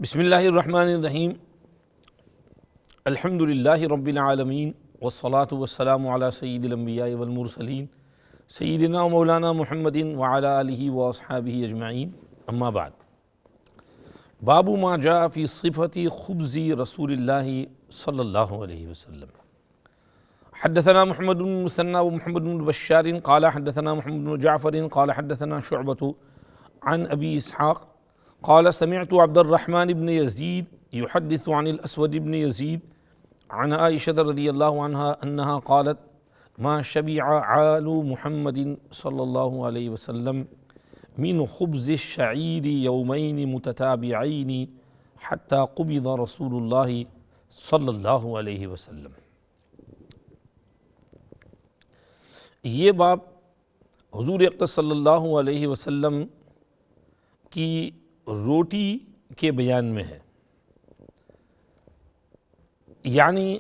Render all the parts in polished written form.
بسم اللہ الرحمن الرحیم الحمد للہ رب العالمین والصلاة والسلام علی سید الانبیاء والمرسلین سیدنا و مولانا محمد وعلی آلہ واصحابہ اجمعین اما بعد باب ما جاء فی صفت خبز رسول اللہ صلی اللہ علیہ وسلم حدثنا محمد بن مثنى ومحمد بن بشار قال حدثنا محمد بن جعفر قال حدثنا شعبة عن ابی اسحاق قال سمعت عبد الرحمن بن يزيد يحدث عن الأسود بن يزيد عن عائشة رضي الله عنها أنها قالت ما شبع عال محمد صلى الله عليه وسلم من خبز الشعير يومين متتابعين حتى قبض رسول الله صلى الله عليه وسلم۔ یہ باب حضور اقدس صلی اللہ علیہ وسلم کی روٹی کے بیان میں ہے، یعنی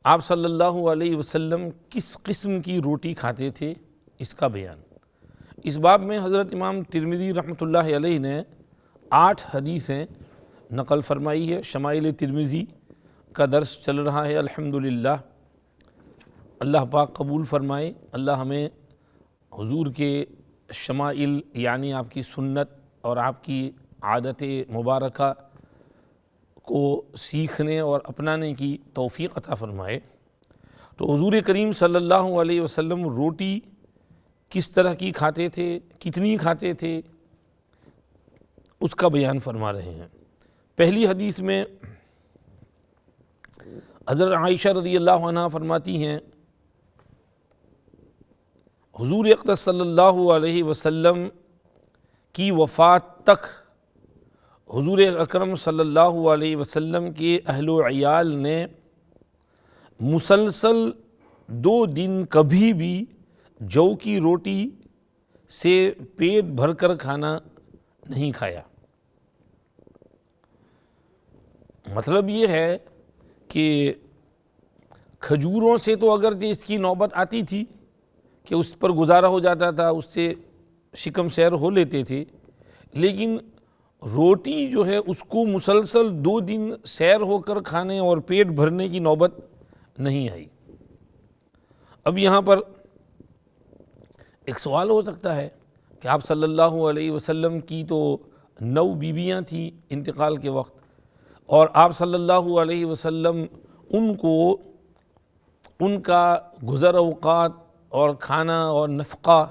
آپ صلی اللہ علیہ وسلم کس قسم کی روٹی کھاتے تھے اس کا بیان۔ اس باب میں حضرت امام ترمذی رحمۃ اللہ علیہ نے 8 حدیثیں نقل فرمائی ہے۔ شمائل ترمذی کا درس چل رہا ہے الحمدللہ، اللہ پاک قبول فرمائے۔ اللہ ہمیں حضور کے شمائل یعنی آپ کی سنت اور آپ کی عادت مبارکہ کو سیکھنے اور اپنانے کی توفیق عطا فرمائے۔ تو حضور کریم صلی اللہ علیہ وسلم روٹی کس طرح کی کھاتے تھے، کتنی کھاتے تھے، اس کا بیان فرما رہے ہیں۔ پہلی حدیث میں حضرت عائشہ رضی اللہ عنہ فرماتی ہیں حضور اقدس صلی اللہ علیہ وسلم کی وفات تک حضور اکرم صلی اللہ علیہ وسلم کے اہل و عیال نے مسلسل 2 دن کبھی بھی جو کی روٹی سے پیٹ بھر کر کھانا نہیں کھایا۔ مطلب یہ ہے کہ کھجوروں سے تو اگرچہ اس کی نوبت آتی تھی کہ اس پر گزارا ہو جاتا تھا، اس سے شکم سیر ہو لیتے تھے، لیکن روٹی جو ہے اس کو مسلسل 2 دن سیر ہو کر کھانے اور پیٹ بھرنے کی نوبت نہیں آئی۔ اب یہاں پر ایک سوال ہو سکتا ہے کہ آپ صلی اللہ علیہ وسلم کی تو 9 بیویاں تھیں انتقال کے وقت، اور آپ صلی اللہ علیہ وسلم ان کا گزر اوقات اور کھانا اور نفقہ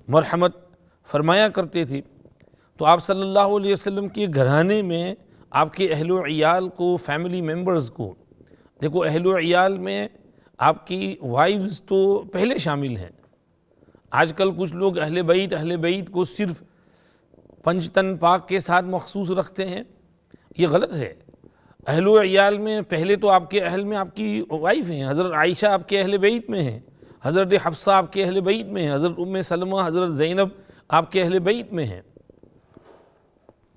مرحمت فرمایا کرتے تھے، تو آپ صلی اللہ علیہ وسلم کے گھرانے میں آپ کے اہل و عیال کو، فیملی ممبرز کو، دیکھو اہل و عیال میں آپ کی وائفز تو پہلے شامل ہیں۔ آج کل کچھ لوگ اہل بیت کو صرف پنجتن پاک کے ساتھ مخصوص رکھتے ہیں، یہ غلط ہے۔ اہل و عیال میں پہلے تو آپ کے اہل میں آپ کی وائف ہیں، حضرت عائشہ آپ کے اہل بیت میں ہیں، حضرت حفصہ آپ کے اہل بیت میں ہیں، حضرت ام سلمہ، حضرت زینب آپ کے اہل بیت میں ہیں۔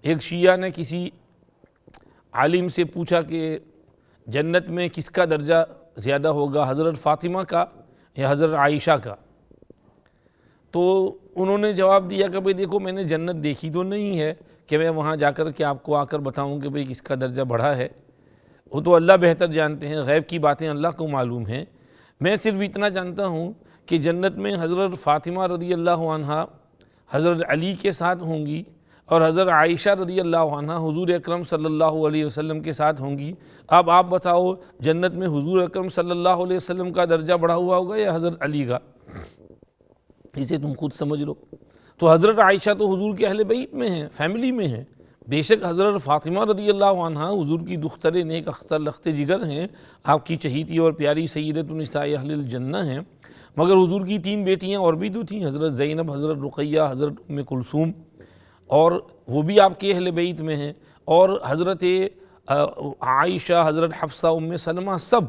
ایک شیعہ نے کسی عالم سے پوچھا کہ جنت میں کس کا درجہ زیادہ ہوگا، حضرت فاطمہ کا یا حضرت عائشہ کا؟ تو انہوں نے جواب دیا کہ بھئی دیکھو میں نے جنت دیکھی تو نہیں ہے کہ میں وہاں جا کر کے آپ کو آ کر بتاؤں کہ بھئی کس کا درجہ بڑھا ہے، وہ تو اللہ بہتر جانتے ہیں، غیب کی باتیں اللہ کو معلوم ہیں۔ میں صرف اتنا جانتا ہوں کہ جنت میں حضرت فاطمہ رضی اللہ عنہ حضرت علی کے ساتھ ہوں گی، اور حضرت عائشہ رضی اللہ عنہ حضور اکرم صلی اللہ علیہ وسلم کے ساتھ ہوں گی۔ اب آپ بتاؤ جنت میں حضور اکرم صلی اللہ علیہ وسلم کا درجہ بڑھا ہوا ہوگا یا حضرت علی کا؟ اسے تم خود سمجھ لو۔ تو حضرت عائشہ تو حضور کے اہل بیت میں ہیں، فیملی میں ہیں، بے شک حضرت فاطمہ رضی اللہ عنہ حضور کی دختر نیک اختر لخت جگر ہیں، آپ کی چہیتی اور پیاری سیدۃ النساء اہل الجنہ ہیں، مگر حضور کی 3 بیٹیاں اور بھی تو تھیں، حضرت زینب، حضرت رقیہ، حضرت ام کلثوم، اور وہ بھی آپ کے اہل بیت میں ہیں، اور حضرت عائشہ، حضرت حفصہ، ام سلمہ، سب۔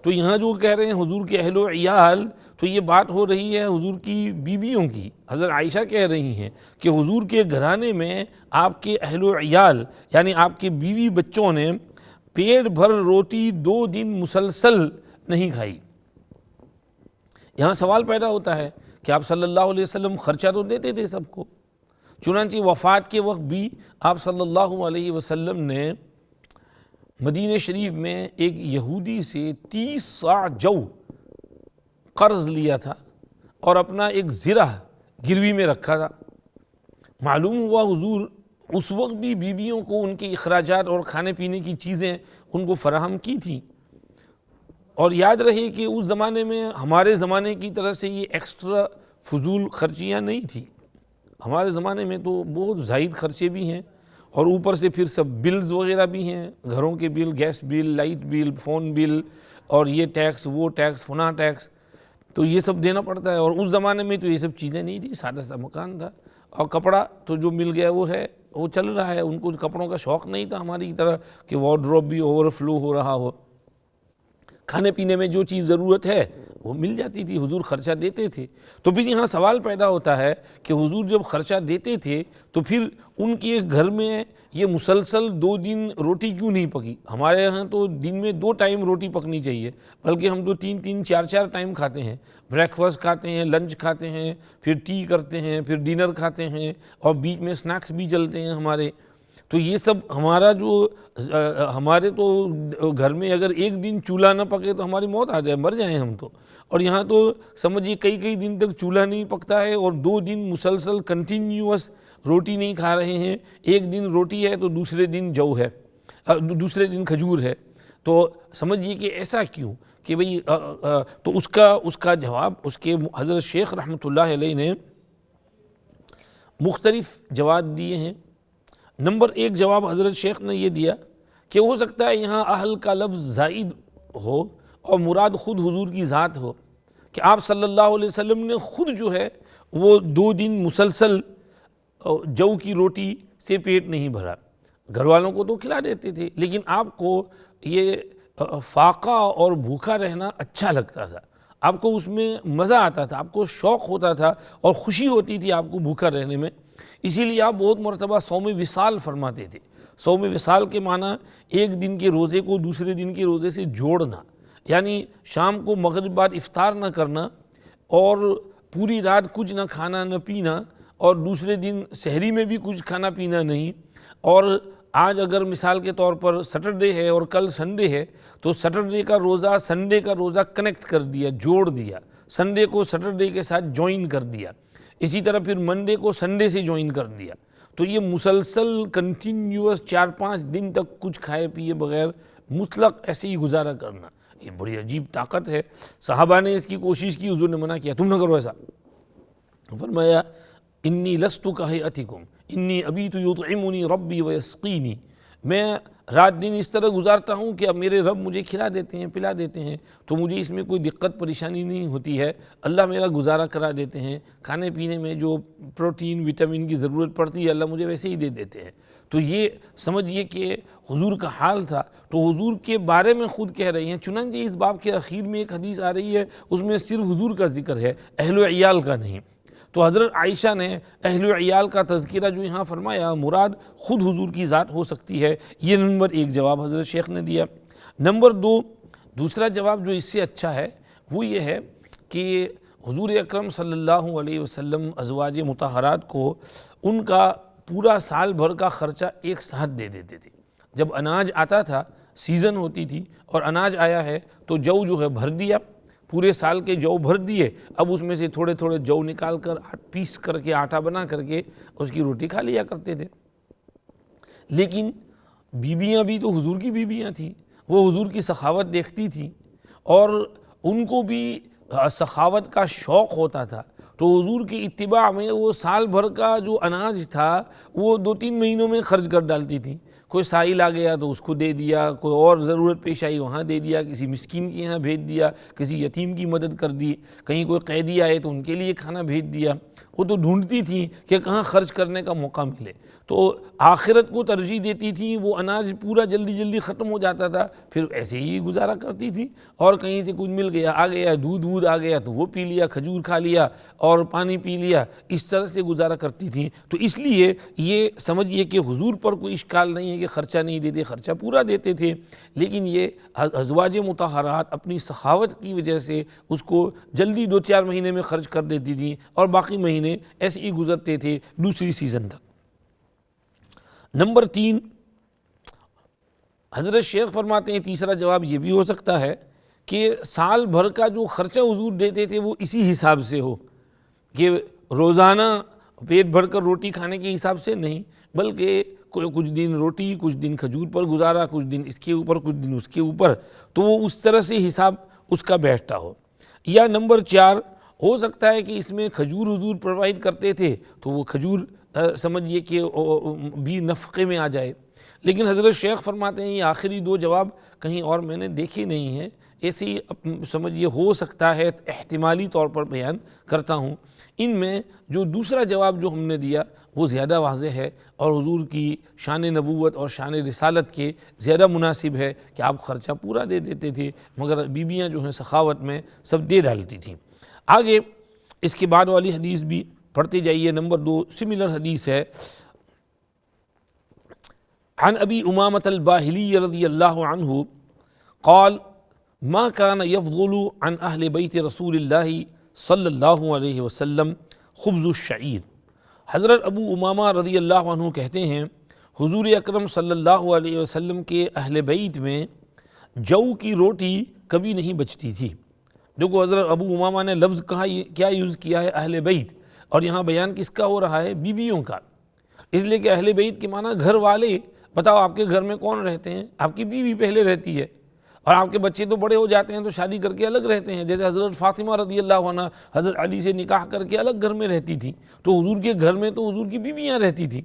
تو یہاں جو کہہ رہے ہیں حضور کے اہل و عیال، تو یہ بات ہو رہی ہے حضور کی بیویوں کی۔ حضرت عائشہ کہہ رہی ہیں کہ حضور کے گھرانے میں آپ کے اہل و عیال یعنی آپ کے بیوی بچوں نے پیٹ بھر روٹی 2 دن مسلسل نہیں کھائی۔ یہاں سوال پیدا ہوتا ہے کہ آپ صلی اللہ علیہ وسلم خرچہ تو دیتے تھے سب کو، چنانچہ وفات کے وقت بھی آپ صلی اللہ علیہ وسلم نے مدینہ شریف میں ایک یہودی سے 30 صاع جو قرض لیا تھا اور اپنا ایک زرہ گروی میں رکھا تھا۔ معلوم ہوا حضور اس وقت بھی بیویوں کو ان کے اخراجات اور کھانے پینے کی چیزیں ان کو فراہم کی تھیں، اور یاد رہے کہ اس زمانے میں ہمارے زمانے کی طرح سے یہ ایکسٹرا فضول خرچیاں نہیں تھیں۔ ہمارے زمانے میں تو بہت زائد خرچے بھی ہیں، اور اوپر سے پھر سب بلز وغیرہ بھی ہیں، گھروں کے بل، گیس بل، لائٹ بل، فون بل، اور یہ ٹیکس، وہ ٹیکس، فلاں ٹیکس، تو یہ سب دینا پڑتا ہے۔ اور اس زمانے میں تو یہ سب چیزیں نہیں تھی، سادہ سا مکان تھا، اور کپڑا تو جو مل گیا وہ ہے، وہ چل رہا ہے۔ ان کو کپڑوں کا شوق نہیں تھا ہماری طرح کہ وارڈروب بھی اوور فلو ہو رہا ہو۔ کھانے پینے میں جو چیز ضرورت ہے وہ مل جاتی تھی، حضور خرچہ دیتے تھے۔ تو پھر یہاں سوال پیدا ہوتا ہے کہ حضور جب خرچہ دیتے تھے تو پھر ان کے گھر میں یہ مسلسل 2 دن روٹی کیوں نہیں پکی؟ ہمارے یہاں تو دن میں 2 ٹائم روٹی پکنی چاہیے، بلکہ ہم تو 3 4 ٹائم کھاتے ہیں۔ بریک فاسٹ کھاتے ہیں، لنچ کھاتے ہیں، پھر ٹی کرتے ہیں، پھر ڈنر کھاتے ہیں، اور بیچ میں سنیکس بھی چلتے ہیں ہمارے۔ تو یہ سب ہمارا جو ہمارے تو گھر میں اگر ایک دن چولہا نہ پکے تو ہماری موت آ جائے، مر جائیں ہم تو۔ اور یہاں تو سمجھیے کئی دن تک چولہا نہیں پکتا ہے، اور 2 دن مسلسل کنٹینیوس روٹی نہیں کھا رہے ہیں۔ ایک دن روٹی ہے تو دوسرے دن جو ہے، دوسرے دن کھجور ہے۔ تو سمجھیے کہ ایسا کیوں کہ بھئی تو اس کا جواب اس کے حضرت شیخ رحمۃ اللہ علیہ نے مختلف جواب دیے ہیں۔ نمبر 1 جواب حضرت شیخ نے یہ دیا کہ ہو سکتا ہے یہاں اہل کا لفظ زائد ہو اور مراد خود حضور کی ذات ہو، کہ آپ صلی اللہ علیہ وسلم نے خود جو ہے وہ 2 دن مسلسل جو کی روٹی سے پیٹ نہیں بھرا۔ گھر والوں کو تو کھلا دیتے تھے، لیکن آپ کو یہ فاقہ اور بھوکا رہنا اچھا لگتا تھا، آپ کو اس میں مزہ آتا تھا، آپ کو شوق ہوتا تھا اور خوشی ہوتی تھی آپ کو بھوکا رہنے میں۔ اسی لیے آپ بہت مرتبہ صوم وصال فرماتے تھے۔ صوم وصال کے معنی ایک دن کے روزے کو دوسرے دن کے روزے سے جوڑنا، یعنی شام کو مغرب بعد افطار نہ کرنا اور پوری رات کچھ نہ کھانا نہ پینا، اور دوسرے دن سحری میں بھی کچھ کھانا پینا نہیں۔ اور آج اگر مثال کے طور پر سیٹرڈے ہے اور کل سنڈے ہے تو سیٹرڈے کا روزہ سنڈے کا روزہ کنیکٹ کر دیا، جوڑ دیا، سنڈے کو سیٹرڈے کے ساتھ جوائن کر دیا، اسی طرح پھر منڈے کو سنڈے سے جوائن کر دیا۔ تو یہ مسلسل کنٹینیوس 4-5 دن تک کچھ کھائے پیے بغیر مطلق ایسے ہی گزارا کرنا، یہ بڑی عجیب طاقت ہے۔ صحابہ نے اس کی کوشش کی، حضور نے منع کیا، تم نہ کرو ایسا۔ فرمایا انی لست کہیئتکم انی ابیت یطعمنی ربی ویسقینی، میں رات دن اس طرح گزارتا ہوں کہ اب میرے رب مجھے کھلا دیتے ہیں، پلا دیتے ہیں، تو مجھے اس میں کوئی دقت پریشانی نہیں ہوتی ہے، اللہ میرا گزارا کرا دیتے ہیں، کھانے پینے میں جو پروٹین وٹامن کی ضرورت پڑتی ہے اللہ مجھے ویسے ہی دے دیتے ہیں۔ تو یہ سمجھیے کہ حضور کا حال تھا، تو حضور کے بارے میں خود کہہ رہی ہیں۔ چنانچہ اس باب کے اخیر میں ایک حدیث آ رہی ہے، اس میں صرف حضور کا ذکر ہے، اہل و عیال کا نہیں۔ تو حضرت عائشہ نے اہل و عیال کا تذکرہ جو یہاں فرمایا، مراد خود حضور کی ذات ہو سکتی ہے۔ یہ نمبر 1 جواب حضرت شیخ نے دیا۔ نمبر 2 دوسرا جواب جو اس سے اچھا ہے وہ یہ ہے کہ حضور اکرم صلی اللہ علیہ وسلم ازواج مطہرات کو ان کا پورا سال بھر کا خرچہ ایک ساتھ دے دیتے تھے۔ جب اناج آتا تھا، سیزن ہوتی تھی اور اناج آیا ہے تو جو ہے بھر دیا، پورے سال کے جو بھر دیے، اب اس میں سے تھوڑے تھوڑے جو نکال کر پیس کر کے آٹا بنا کر کے اس کی روٹی کھا لیا کرتے تھے۔ لیکن بیویاں بھی تو حضور کی بیویاں تھیں، وہ حضور کی سخاوت دیکھتی تھیں اور ان کو بھی سخاوت کا شوق ہوتا تھا، تو حضور کی اتباع میں وہ سال بھر کا جو اناج تھا وہ 2-3 مہینوں میں خرچ کر ڈالتی تھیں۔ کوئی سائل آ گیا تو اس کو دے دیا، کوئی اور ضرورت پیش آئی وہاں دے دیا، کسی مسکین کے یہاں بھیج دیا، کسی یتیم کی مدد کر دی، کہیں کوئی قیدی آئے تو ان کے لیے کھانا بھیج دیا۔ وہ تو ڈھونڈتی تھیں کہ کہاں خرچ کرنے کا موقع ملے، تو آخرت کو ترجیح دیتی تھیں۔ وہ اناج پورا جلدی ختم ہو جاتا تھا، پھر ایسے ہی گزارا کرتی تھی، اور کہیں سے کچھ مل گیا، آ گیا دودھ آ گیا تو وہ پی لیا، کھجور کھا لیا اور پانی پی لیا، اس طرح سے گزارا کرتی تھیں۔ تو اس لیے یہ سمجھیے کہ حضور پر کوئی اشکال نہیں ہے کہ خرچہ نہیں دیتے، خرچہ پورا دیتے تھے، لیکن یہ ازواج مطہرات اپنی سخاوت کی وجہ سے اس کو جلدی 2-4 مہینے میں خرچ کر دیتی تھیں اور باقی مہینے مہینے ایسے ہی گزرتے تھے دوسری سیزن تک۔ نمبر 3، حضرت شیخ فرماتے ہیں تیسرا جواب یہ بھی ہو سکتا ہے کہ سال بھر کا جو خرچہ حضور دیتے تھے وہ اسی حساب سے ہو، کہ روزانہ پیٹ بھر کر روٹی کھانے کے حساب سے نہیں، بلکہ کچھ دن روٹی، کچھ دن کھجور پر گزارا، کچھ دن اس کے اوپر، کچھ دن اس کے اوپر، تو وہ اس طرح سے حساب اس کا بیٹھتا ہو۔ یا نمبر 4، ہو سکتا ہے کہ اس میں کھجور حضور پرووائڈ کرتے تھے تو وہ کھجور سمجھیے کہ بھی نفقے میں آ جائے۔ لیکن حضرت شیخ فرماتے ہیں یہ آخری 2 جواب کہیں اور میں نے دیکھے نہیں ہیں، ایسے ہی سمجھیے ہو سکتا ہے، احتمالی طور پر بیان کرتا ہوں۔ ان میں جو دوسرا جواب جو ہم نے دیا وہ زیادہ واضح ہے اور حضور کی شان نبوت اور شان رسالت کے زیادہ مناسب ہے کہ آپ خرچہ پورا دے دیتے تھے، مگر بیویاں جو ہیں سخاوت میں سب دے ڈالتی تھیں۔ آگے اس کے بعد والی حدیث بھی پڑھتے جائیے۔ نمبر 2 سملر حدیث ہے، عن ابی امامۃ الباہلی رضی اللہ عنہ قال ما كان يفضل عن اہل بیت رسول اللہ صلی اللہ علیہ وسلم خبز الشعیر۔ حضرت ابو امامہ رضی اللہ عنہ کہتے ہیں حضور اکرم صلی اللہ علیہ وسلم کے اہل بیت میں جو کی روٹی کبھی نہیں بچتی تھی۔ دیکھو حضرت ابو امامہ نے لفظ کہا کیا یوز کیا ہے، اہل بیت، اور یہاں بیان کس کا ہو رہا ہے، بیویوں کا، اس لیے کہ اہل بیت کے معنی گھر والے۔ بتاؤ آپ کے گھر میں کون رہتے ہیں، آپ کی بیوی پہلے رہتی ہے، اور آپ کے بچے تو بڑے ہو جاتے ہیں تو شادی کر کے الگ رہتے ہیں، جیسے حضرت فاطمہ رضی اللہ عنہ حضرت علی سے نکاح کر کے الگ گھر میں رہتی تھی، تو حضور کے گھر میں تو حضور کی بیویاں رہتی تھیں،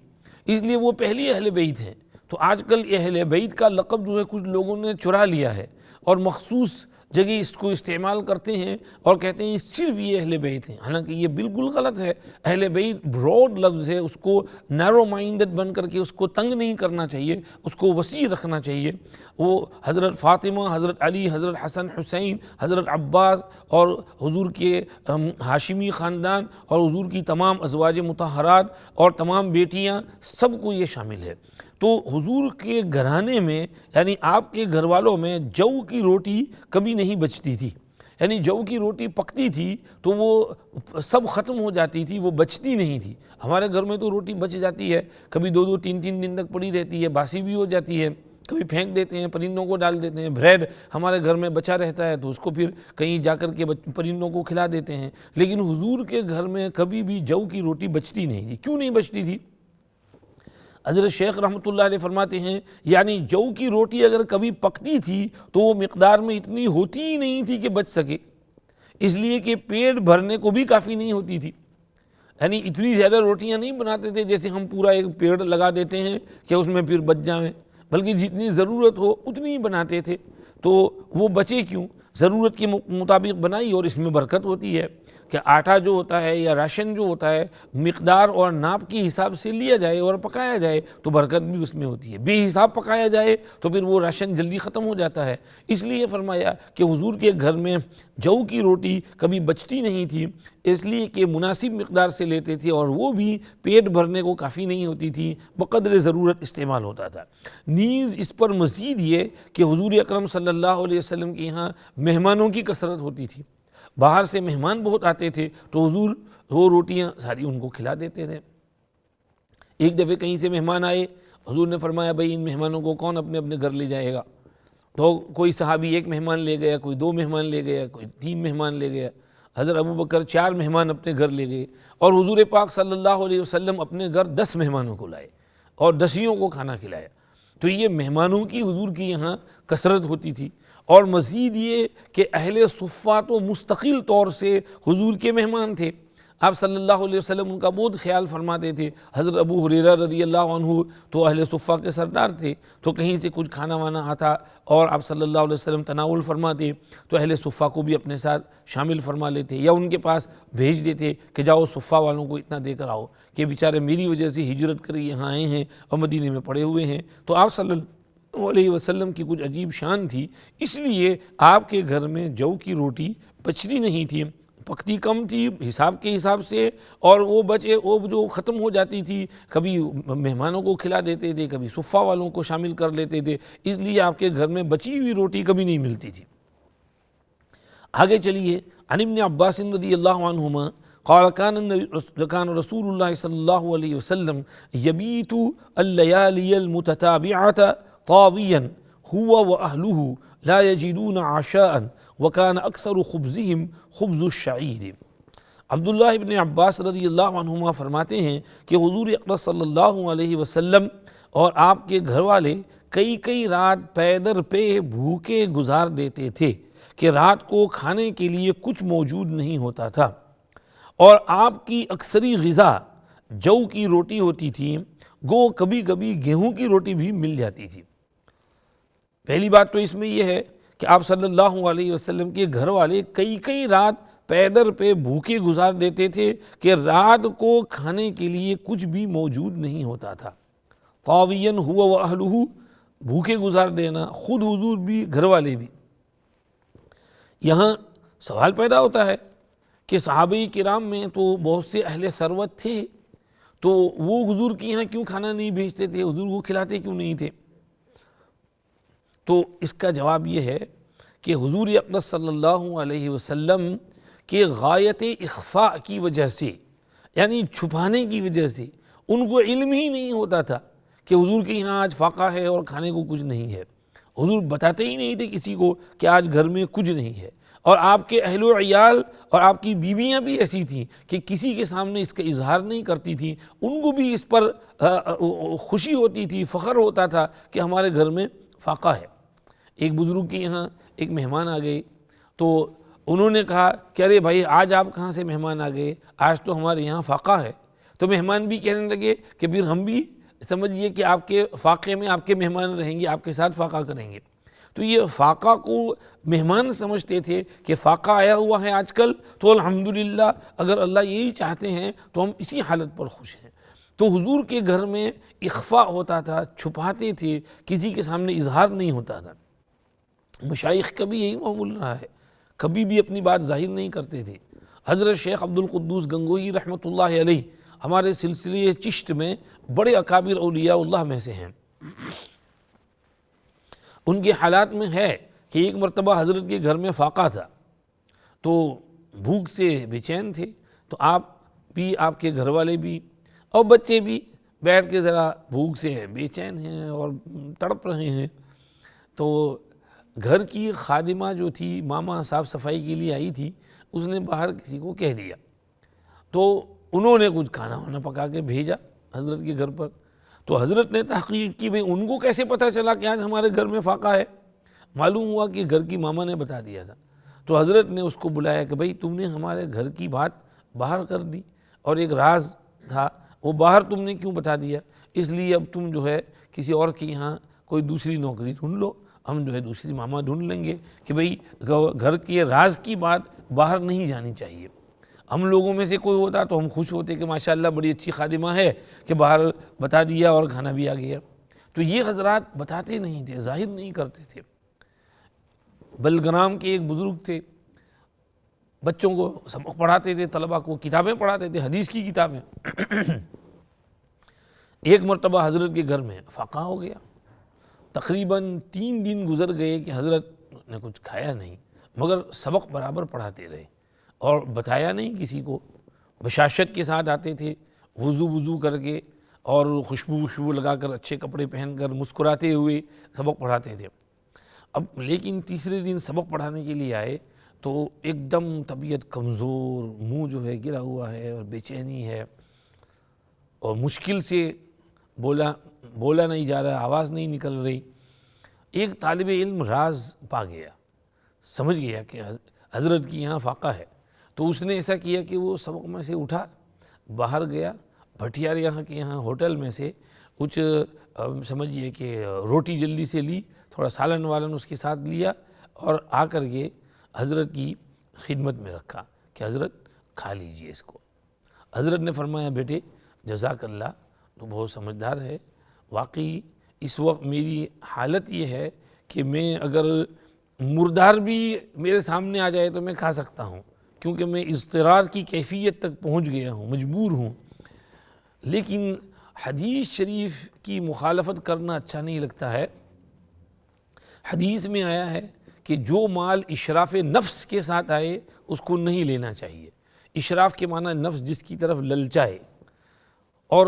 اس لیے وہ پہلی اہل بیت ہیں۔ تو آج کل اہل بیت کا لقب جو ہے کچھ لوگوں نے چرا لیا ہے اور مخصوص جگہ اس کو استعمال کرتے ہیں اور کہتے ہیں صرف یہ اہل بیت ہیں، حالانکہ یہ بالکل غلط ہے۔ اہل بیت براڈ لفظ ہے، اس کو نیرو مائنڈڈ بن کر کے اس کو تنگ نہیں کرنا چاہیے، اس کو وسیع رکھنا چاہیے۔ وہ حضرت فاطمہ، حضرت علی، حضرت حسن حسین، حضرت عباس اور حضور کے ہاشمی خاندان اور حضور کی تمام ازواج مطہرات اور تمام بیٹیاں، سب کو یہ شامل ہے۔ تو حضور کے گھرانے میں یعنی آپ کے گھر والوں میں جو کی روٹی کبھی نہیں بچتی تھی، یعنی جو کی روٹی پکتی تھی تو وہ سب ختم ہو جاتی تھی، وہ بچتی نہیں تھی۔ ہمارے گھر میں تو روٹی بچ جاتی ہے، کبھی 2 3 دن تک پڑی رہتی ہے، باسی بھی ہو جاتی ہے، کبھی پھینک دیتے ہیں، پرندوں کو ڈال دیتے ہیں۔ بریڈ ہمارے گھر میں بچا رہتا ہے تو اس کو پھر کہیں جا کر کے پرندوں کو کھلا دیتے ہیں، لیکن حضور کے گھر میں کبھی بھی جو کی روٹی بچتی نہیں تھی۔ کیوں نہیں بچتی تھی؟ حضرت شیخ رحمۃ اللہ علیہ فرماتے ہیں یعنی جو کی روٹی اگر کبھی پکتی تھی تو وہ مقدار میں اتنی ہوتی ہی نہیں تھی کہ بچ سکے، اس لیے کہ پیٹ بھرنے کو بھی کافی نہیں ہوتی تھی، یعنی اتنی زیادہ روٹیاں نہیں بناتے تھے جیسے ہم پورا ایک پیڑ لگا دیتے ہیں کہ اس میں پھر بچ جائیں، بلکہ جتنی ضرورت ہو اتنی ہی بناتے تھے۔ تو وہ بچے کیوں؟ ضرورت کے مطابق بنائی، اور اس میں برکت ہوتی ہے کہ آٹا جو ہوتا ہے یا راشن جو ہوتا ہے مقدار اور ناپ کے حساب سے لیا جائے اور پکایا جائے تو برکت بھی اس میں ہوتی ہے، بے حساب پکایا جائے تو پھر وہ راشن جلدی ختم ہو جاتا ہے۔ اس لیے فرمایا کہ حضور کے گھر میں جو کی روٹی کبھی بچتی نہیں تھی، اس لیے کہ مناسب مقدار سے لیتے تھے اور وہ بھی پیٹ بھرنے کو کافی نہیں ہوتی تھی، بقدر ضرورت استعمال ہوتا تھا۔ نیز اس پر مزید یہ کہ حضور اکرم صلی اللہ علیہ وسلم کے یہاں مہمانوں کی کثرت ہوتی تھی، باہر سے مہمان بہت آتے تھے تو حضور وہ روٹیاں ساری ان کو کھلا دیتے تھے۔ ایک دفعہ کہیں سے مہمان آئے، حضور نے فرمایا بھئی ان مہمانوں کو کون اپنے اپنے گھر لے جائے گا؟ تو کوئی صحابی 1 مہمان لے گیا، کوئی 2 مہمان لے گیا، کوئی 3 مہمان لے گیا، حضرت ابو بکر 4 مہمان اپنے گھر لے گئے، اور حضور پاک صلی اللہ علیہ وسلم اپنے گھر 10 مہمانوں کو لائے اور 10 کو کھانا کھلایا۔ تو یہ مہمانوں کی حضور کی یہاں کثرت ہوتی تھی، اور مزید یہ کہ اہل صفہ تو مستقل طور سے حضور کے مہمان تھے، آپ صلی اللہ علیہ وسلم ان کا بہت خیال فرماتے تھے۔ حضرت ابو ہریرہ رضی اللہ عنہ تو اہل صفہ کے سردار تھے، تو کہیں سے کچھ کھانا وانا آتا اور آپ صلی اللہ علیہ وسلم تناول فرماتے تو اہل صفہ کو بھی اپنے ساتھ شامل فرما لیتے یا ان کے پاس بھیج دیتے کہ جاؤ صفہ والوں کو اتنا دے کر آؤ کہ بیچارے میری وجہ سے ہجرت کر یہاں آئے ہیں اور مدینے میں پڑے ہوئے ہیں۔ تو آپ صلی اللہ علیہ وسلم کی کچھ عجیب شان تھی، اس لیے آپ کے گھر میں جو کی روٹی بچتی نہیں تھی، پکتی کم تھی حساب کے حساب سے، اور وہ جو ختم ہو جاتی تھی کبھی مہمانوں کو کھلا دیتے تھے، کبھی صفہ والوں کو شامل کر لیتے تھے، اس لیے آپ کے گھر میں بچی ہوئی روٹی کبھی نہیں ملتی تھی۔ آگے چلیے، عن ابن عباس رضی اللہ عنہما قال كان رسول الله صلى الله عليه وسلم يبيت الليالي المتتابعة طاويا هو وأهله لا يجدون عشاء وكان أكثر خبزهم خبز الشعير۔ عبداللہ ابن عباس رضی اللہ عنہما فرماتے ہیں کہ حضور اقدس صلی اللہ علیہ وسلم اور آپ کے گھر والے کئی کئی رات پیدر پہ بھوکے گزار دیتے تھے کہ رات کو کھانے کے لیے کچھ موجود نہیں ہوتا تھا، اور آپ کی اکثری غذا جو کی روٹی ہوتی تھی، گو کبھی کبھی گیہوں کی روٹی بھی مل جاتی تھی۔ پہلی بات تو اس میں یہ ہے کہ آپ صلی اللہ علیہ وسلم کے گھر والے کئی کئی رات پیدر پہ بھوکے گزار دیتے تھے کہ رات کو کھانے کے لیے کچھ بھی موجود نہیں ہوتا تھا۔ طاویاً ہوا واہلہ، بھوکے گزار دینا، خود حضور بھی گھر والے بھی۔ یہاں سوال پیدا ہوتا ہے کہ صحابہ کرام میں تو بہت سے اہل ثروت تھے، تو وہ حضور کے یہاں کیوں کھانا نہیں بھیجتے تھے، حضور کو کھلاتے کیوں نہیں تھے؟ تو اس کا جواب یہ ہے کہ حضور اقدس صلی اللہ علیہ وسلم کے غایت اخفاء کی وجہ سے، یعنی چھپانے کی وجہ سے، ان کو علم ہی نہیں ہوتا تھا کہ حضور کے یہاں آج فاقہ ہے اور کھانے کو کچھ نہیں ہے۔ حضور بتاتے ہی نہیں تھے کسی کو کہ آج گھر میں کچھ نہیں ہے، اور آپ کے اہل و عیال اور آپ کی بیویاں بھی ایسی تھیں کہ کسی کے سامنے اس کا اظہار نہیں کرتی تھیں، ان کو بھی اس پر خوشی ہوتی تھی، فخر ہوتا تھا کہ ہمارے گھر میں فاقہ ہے۔ ایک بزرگ کے یہاں ایک مہمان آ گئے تو انہوں نے کہا کہ ارے بھائی آج آپ کہاں سے مہمان آ گئے، آج تو ہمارے یہاں فاقہ ہے۔ تو مہمان بھی کہنے لگے کہ پھر ہم بھی سمجھیے کہ آپ کے فاقے میں آپ کے مہمان رہیں گے، آپ کے ساتھ فاقہ کریں گے۔ تو یہ فاقہ کو مہمان سمجھتے تھے کہ فاقہ آیا ہوا ہے آج کل، تو الحمدللہ اگر اللہ یہی چاہتے ہیں تو ہم اسی حالت پر خوش ہیں۔ تو حضور کے گھر میں اخفاء ہوتا تھا، چھپاتے تھے، کسی کے سامنے اظہار نہیں ہوتا تھا۔ مشائخ کا بھی یہی معمول رہا ہے، کبھی بھی اپنی بات ظاہر نہیں کرتے تھے۔ حضرت شیخ عبد القدوس گنگوہی رحمۃ اللہ علیہ ہمارے سلسلے چشت میں بڑے اکابر اولیاء اللہ میں سے ہیں۔ ان کے حالات میں ہے کہ ایک مرتبہ حضرت کے گھر میں فاقہ تھا، تو بھوک سے بے چین تھے، تو آپ بھی، آپ کے گھر والے بھی اور بچے بھی بیٹھ کے ذرا بھوک سے بے چین ہیں اور تڑپ رہے ہیں۔ تو گھر کی خادمہ جو تھی، ماما صاف صفائی کے لیے آئی تھی، اس نے باہر کسی کو کہہ دیا، تو انہوں نے کچھ کھانا وانا پکا کے بھیجا حضرت کے گھر پر۔ تو حضرت نے تحقیق کی، بھئی ان کو کیسے پتہ چلا کہ آج ہمارے گھر میں فاقہ ہے؟ معلوم ہوا کہ گھر کی ماما نے بتا دیا تھا۔ تو حضرت نے اس کو بلایا کہ بھئی تم نے ہمارے گھر کی بات باہر کر دی، اور ایک راز تھا وہ باہر تم نے کیوں بتا دیا، اس لیے اب تم جو ہے کسی اور کے یہاں کوئی دوسری نوکری ڈھونڈ لو، ہم جو ہے دوسری ماما ڈھونڈ لیں گے، کہ بھئی گھر کے راز کی بات باہر نہیں جانی چاہیے۔ ہم لوگوں میں سے کوئی ہوتا تو ہم خوش ہوتے کہ ماشاءاللہ بڑی اچھی خادمہ ہے کہ باہر بتا دیا اور کھانا بھی آ گیا۔ تو یہ حضرات بتاتے نہیں تھے، ظاہر نہیں کرتے تھے۔ بلگرام کے ایک بزرگ تھے، بچوں کو سبق پڑھاتے تھے، طلبہ کو کتابیں پڑھاتے تھے، حدیث کی کتابیں۔ ایک مرتبہ حضرت کے گھر میں فاقہ ہو گیا، تقریباً 3 دن گزر گئے کہ حضرت نے کچھ کھایا نہیں، مگر سبق برابر پڑھاتے رہے اور بتایا نہیں کسی کو۔ بشاشت کے ساتھ آتے تھے، وضو کر کے اور خوشبو لگا کر، اچھے کپڑے پہن کر، مسکراتے ہوئے سبق پڑھاتے تھے۔ اب لیکن تیسرے دن سبق پڑھانے کے لیے آئے تو ایک دم طبیعت کمزور، منہ جو ہے گرا ہوا ہے اور بے چینی ہے، اور مشکل سے بولا نہیں جا رہا، آواز نہیں نکل رہی۔ ایک طالب علم راز پا گیا، سمجھ گیا کہ حضرت کی یہاں فاقہ ہے، تو اس نے ایسا کیا کہ وہ سبق میں سے اٹھا، باہر گیا، بھٹیار یہاں کے یہاں ہوٹل میں سے کچھ سمجھیے کہ روٹی جلدی سے لی، تھوڑا سالن والن اس کے ساتھ لیا، اور آ کر کے حضرت کی خدمت میں رکھا کہ حضرت کھا لیجئے اس کو۔ حضرت نے فرمایا بیٹے جزاک اللہ، تو بہت سمجھدار ہے، واقعی اس وقت میری حالت یہ ہے کہ میں اگر مردار بھی میرے سامنے آ جائے تو میں کھا سکتا ہوں، کیونکہ میں اضطرار کی کیفیت تک پہنچ گیا ہوں، مجبور ہوں۔ لیکن حدیث شریف کی مخالفت کرنا اچھا نہیں لگتا ہے۔ حدیث میں آیا ہے کہ جو مال اشراف نفس کے ساتھ آئے اس کو نہیں لینا چاہیے، اشراف کے معنی نفس جس کی طرف للچائے. اور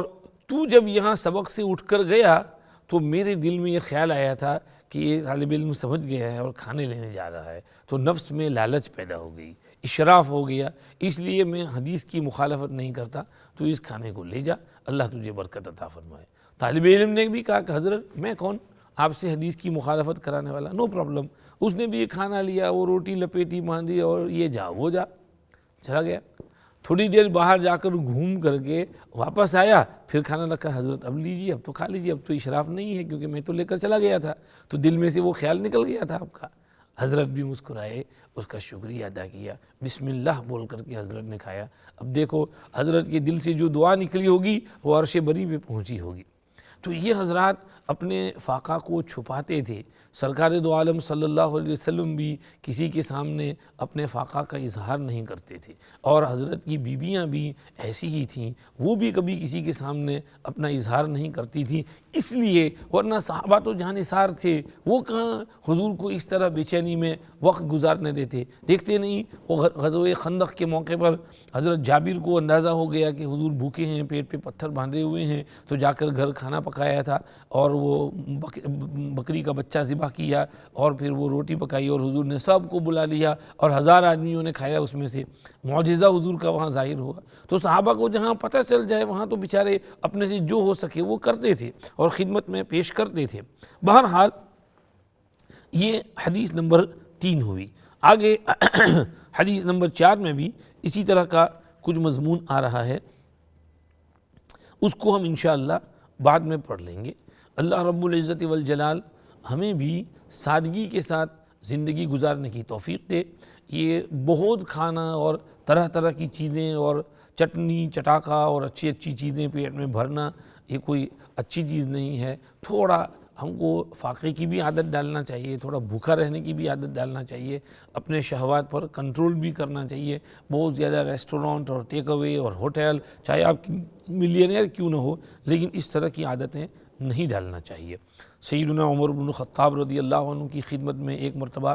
تو جب یہاں سبق سے اٹھ کر گیا تو میرے دل میں یہ خیال آیا تھا کہ یہ طالب علم سمجھ گیا ہے اور کھانے لینے جا رہا ہے, تو نفس میں لالچ پیدا ہو گئی, اشراف ہو گیا, اس لیے میں حدیث کی مخالفت نہیں کرتا, تو اس کھانے کو لے جا, اللہ تجھے برکت عطا فرمائے. طالب علم نے بھی کہا کہ حضرت میں کون آپ سے حدیث کی مخالفت کرانے والا, نو پرابلم. اس نے بھی یہ کھانا لیا, وہ روٹی لپیٹی باندھی اور یہ جا وہ جا, چلا گیا. تھوڑی دیر باہر جا کر گھوم کر کے واپس آیا, پھر کھانا رکھا, حضرت اب لیجیے, اب تو کھا لیجیے, اب تو اشراف نہیں ہے کیونکہ میں تو لے کر چلا گیا تھا, تو دل میں سے وہ خیال نکل گیا تھا آپ کا. حضرت بھی مسکرائے, اس کا شکریہ ادا کیا, بسم اللہ بول کر کے حضرت نے کھایا. اب دیکھو حضرت کے دل سے جو دعا نکلی ہوگی وہ عرش بری پہ پہنچی ہوگی. تو یہ حضرات اپنے فاقہ کو چھپاتے تھے. سرکار دو عالم صلی اللہ علیہ وسلم بھی کسی کے سامنے اپنے فاقہ کا اظہار نہیں کرتے تھے, اور حضرت کی بیویاں بھی ایسی ہی تھیں, وہ بھی کبھی کسی کے سامنے اپنا اظہار نہیں کرتی تھیں. اس لیے ورنہ صحابہ تو جہاں نثار تھے, وہ کہاں حضور کو اس طرح بے چینی میں وقت گزارنے دیتے. دیکھتے نہیں وہ غزوہ خندق کے موقع پر حضرت جابر کو اندازہ ہو گیا کہ حضور بھوکے ہیں, پیٹ پہ پتھر باندھے ہوئے ہیں, تو جا کر گھر کھانا پکایا تھا اور وہ بکری کا بچہ ذبح کیا اور پھر وہ روٹی پکائی اور حضور نے سب کو بلا لیا اور 1000 آدمیوں نے کھایا, اس میں سے معجزہ حضور کا وہاں ظاہر ہوا. تو صحابہ کو جہاں پتہ چل جائے وہاں تو بیچارے اپنے سے جو ہو سکے وہ کرتے تھے اور خدمت میں پیش کرتے تھے. بہرحال یہ حدیث نمبر 3 ہوئی. آگے حدیث نمبر 4 میں بھی اسی طرح کا کچھ مضمون آ رہا ہے, اس کو ہم انشاءاللہ بعد میں پڑھ لیں گے. اللہ رب العزت والجلال ہمیں بھی سادگی کے ساتھ زندگی گزارنے کی توفیق دے. یہ بہت کھانا اور طرح طرح کی چیزیں اور چٹنی چٹاکا اور اچھی اچھی چیزیں پیٹ میں بھرنا یہ کوئی اچھی چیز نہیں ہے. تھوڑا ہم کو فاقے کی بھی عادت ڈالنا چاہیے, تھوڑا بھوکا رہنے کی بھی عادت ڈالنا چاہیے, اپنے شہوات پر کنٹرول بھی کرنا چاہیے. بہت زیادہ ریسٹورانٹ اور ٹیک اوے اور ہوٹل, چاہے آپ ملینئر کیوں نہ ہو, لیکن اس طرح کی عادتیں نہیں ڈالنا چاہیے. سیدنا عمر بن خطاب رضی اللہ عنہ کی خدمت میں ایک مرتبہ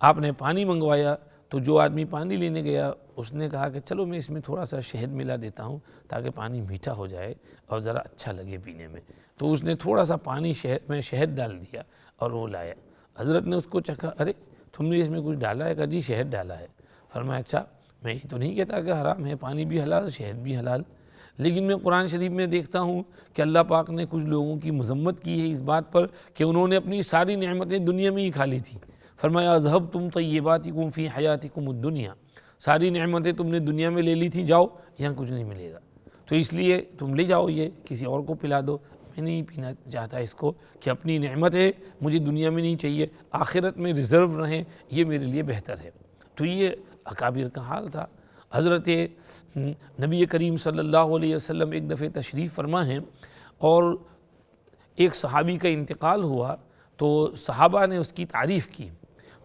آپ نے پانی منگوایا, تو جو آدمی پانی لینے گیا اس نے کہا کہ چلو میں اس میں تھوڑا سا شہد ملا دیتا ہوں تاکہ پانی میٹھا ہو جائے اور ذرا اچھا لگے پینے میں. تو اس نے تھوڑا سا پانی میں شہد ڈال دیا اور وہ لایا. حضرت نے اس کو چکھا, ارے تم نے اس میں کچھ ڈالا ہے؟ کہا جی شہد ڈالا ہے. فرمایا اچھا, میں یہ تو نہیں کہتا کہ حرام ہے, پانی بھی حلال شہد بھی حلال, لیکن میں قرآن شریف میں دیکھتا ہوں کہ اللہ پاک نے کچھ لوگوں کی مذمت کی ہے اس بات پر کہ انہوں نے اپنی ساری نعمتیں دنیا میں ہی کھا لی تھیں. فرمایا اذھبتم طیباتکم فی حیاتکم الدنیا, ساری نعمتیں تم نے دنیا میں لے لی تھیں, جاؤ یہاں کچھ نہیں ملے گا, تو اس لیے تم لے جاؤ, یہ کسی اور کو پلا دو. میں نہیں پینا چاہتا اس کو, کہ اپنی نعمتیں مجھے دنیا میں نہیں چاہیے, آخرت میں ریزرو رہیں, یہ میرے لیے بہتر ہے. تو یہ اکابر کا حال تھا. حضرت نبی کریم صلی اللہ علیہ وسلم ایک دفعہ تشریف فرما ہیں اور ایک صحابی کا انتقال ہوا, تو صحابہ نے اس کی تعریف کی.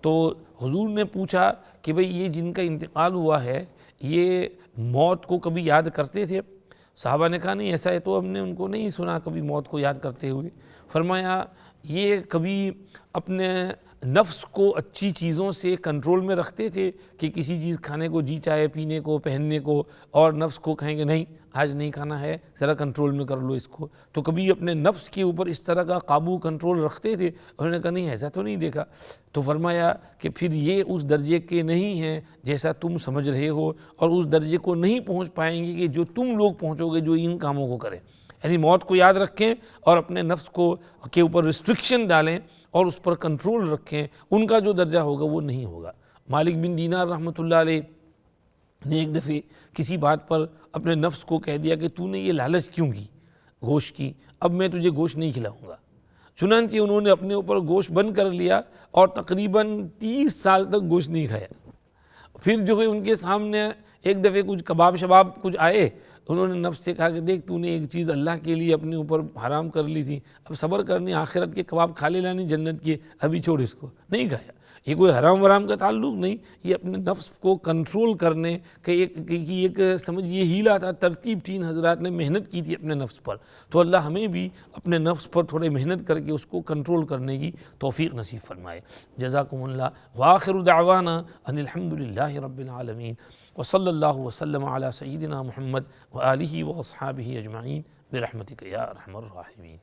تو حضور نے پوچھا کہ بھئی یہ جن کا انتقال ہوا ہے یہ موت کو کبھی یاد کرتے تھے؟ صحابہ نے کہا نہیں, ایسا ہے تو ہم نے ان کو نہیں سنا کبھی موت کو یاد کرتے ہوئے. فرمایا یہ کبھی اپنے نفس کو اچھی چیزوں سے کنٹرول میں رکھتے تھے کہ کسی چیز کھانے کو جی چاہے, پینے کو, پہننے کو, اور نفس کو کہیں گے نہیں آج نہیں کھانا ہے, ذرا کنٹرول میں کر لو اس کو, تو کبھی اپنے نفس کے اوپر اس طرح کا قابو کنٹرول رکھتے تھے؟ انہوں نے کہا نہیں ایسا تو نہیں دیکھا. تو فرمایا کہ پھر یہ اس درجے کے نہیں ہیں جیسا تم سمجھ رہے ہو, اور اس درجے کو نہیں پہنچ پائیں گے کہ جو تم لوگ پہنچو گے جو ان کاموں کو کریں. یعنی موت کو یاد رکھیں اور اپنے نفس کو کے اوپر ریسٹرکشن ڈالیں اور اس پر کنٹرول رکھیں, ان کا جو درجہ ہوگا وہ نہیں ہوگا. مالک بن دینار رحمۃ اللہ علیہ نے ایک دفعہ کسی بات پر اپنے نفس کو کہہ دیا کہ تو نے یہ لالچ کیوں کی گوشت کی, اب میں تجھے گوشت نہیں کھلاؤں گا. چنانچہ انہوں نے اپنے اوپر گوشت بند کر لیا اور تقریباً 30 سال تک گوشت نہیں کھایا. پھر جو ہے ان کے سامنے ایک دفعہ کچھ کباب شباب کچھ آئے, انہوں نے نفس سے کہا کہ دیکھ تو نے ایک چیز اللہ کے لیے اپنے اوپر حرام کر لی تھی, اب صبر کرنی, آخرت کے کباب کھا لے لانی جنت کے, ابھی چھوڑ اس کو. نہیں کھایا. یہ کوئی حرام ورام کا تعلق نہیں, یہ اپنے نفس کو کنٹرول کرنے کا ایک سمجھیے ہیلا تھا, ترتیب تھی. حضرات نے محنت کی تھی اپنے نفس پر, تو اللہ ہمیں بھی اپنے نفس پر تھوڑے محنت کر کے اس کو کنٹرول کرنے کی توفیق نصیب فرمائے. جزاکم اللہ. وآخر دعوانا ان الحمد للہ رب العالمین. وصلی اللہ وسلم علی سیدنا محمد وآلہ واصحابہ اجمعین برحمتک یا ارحم الراحمین۔